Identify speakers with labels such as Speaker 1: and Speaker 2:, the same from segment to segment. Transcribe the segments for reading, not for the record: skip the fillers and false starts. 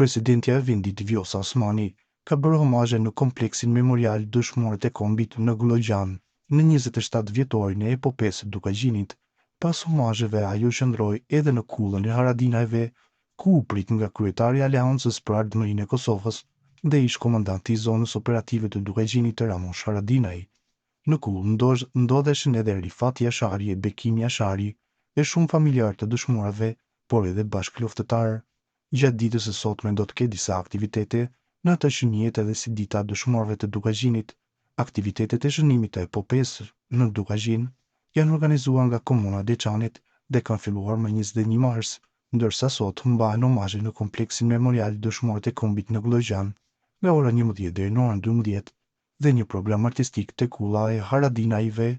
Speaker 1: Presidentja e vendit Vjosa Osmani ka bërë homazhe në kompleksin memorial dëshmorët e kombit në Gllogjan në 27 vjetorin e epopesë së Dukazhinit. Pas homazheve ajo qëndroi edhe në kullën e Haradinajve, ku u prit nga kryetari i Aleancës për Ardhmërinë e Kosovës dhe ish komandanti i zonës operative të Dukazhinit Ramush Haradinaj. Në kull ndodheshin edhe Rifat Jashari e Bekim Jashari e shumë familjarë të dëshmorave, por edhe bashkëluftëtarë. Gjatë ditës së sotme do të ketë disa aktivitete në atë që njihet edhe si dita e dëshmorëve të Dukazhinit. Aktivitetet e shënimit të epopesë në Dukazhin janë organizuar nga komuna Deçanit dhe kanë filluar më 21 mars, ndërsa sot mbahen homazhe në kompleksin memorial dëshmorët e kombit në Gllogjan nga ora 11 deri në orën 12 dhe një program artistik te kulla e Haradinajve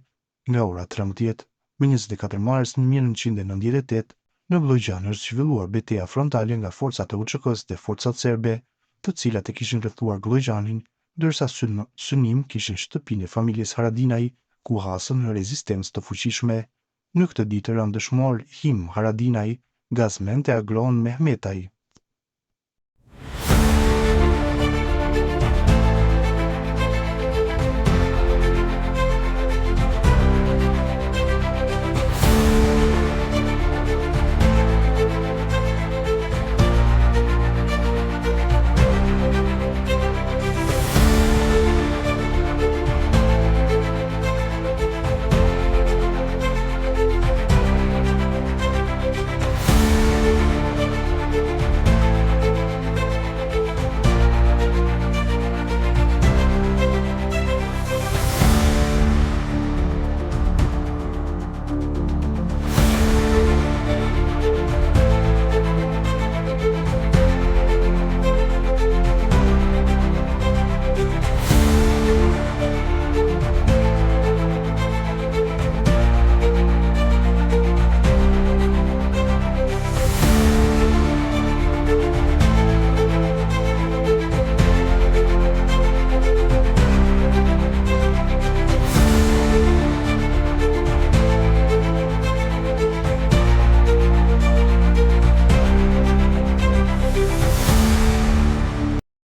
Speaker 1: nga ora 13. Më 24 mars 1998 në Gllogjan është zhvilluar betejë frontale nga forcat e UÇK-s dhe forcat serbe, të cilat e kishin rrethuar Gllogjanin, ndërsa synim kishin shtëpinë e familjes Haradinaj, ku hasën në rezistencë të fuqishme. Në këtë ditë rënë dëshmor Him Haradinaj, Gazmend e Aglon Mehmetaj.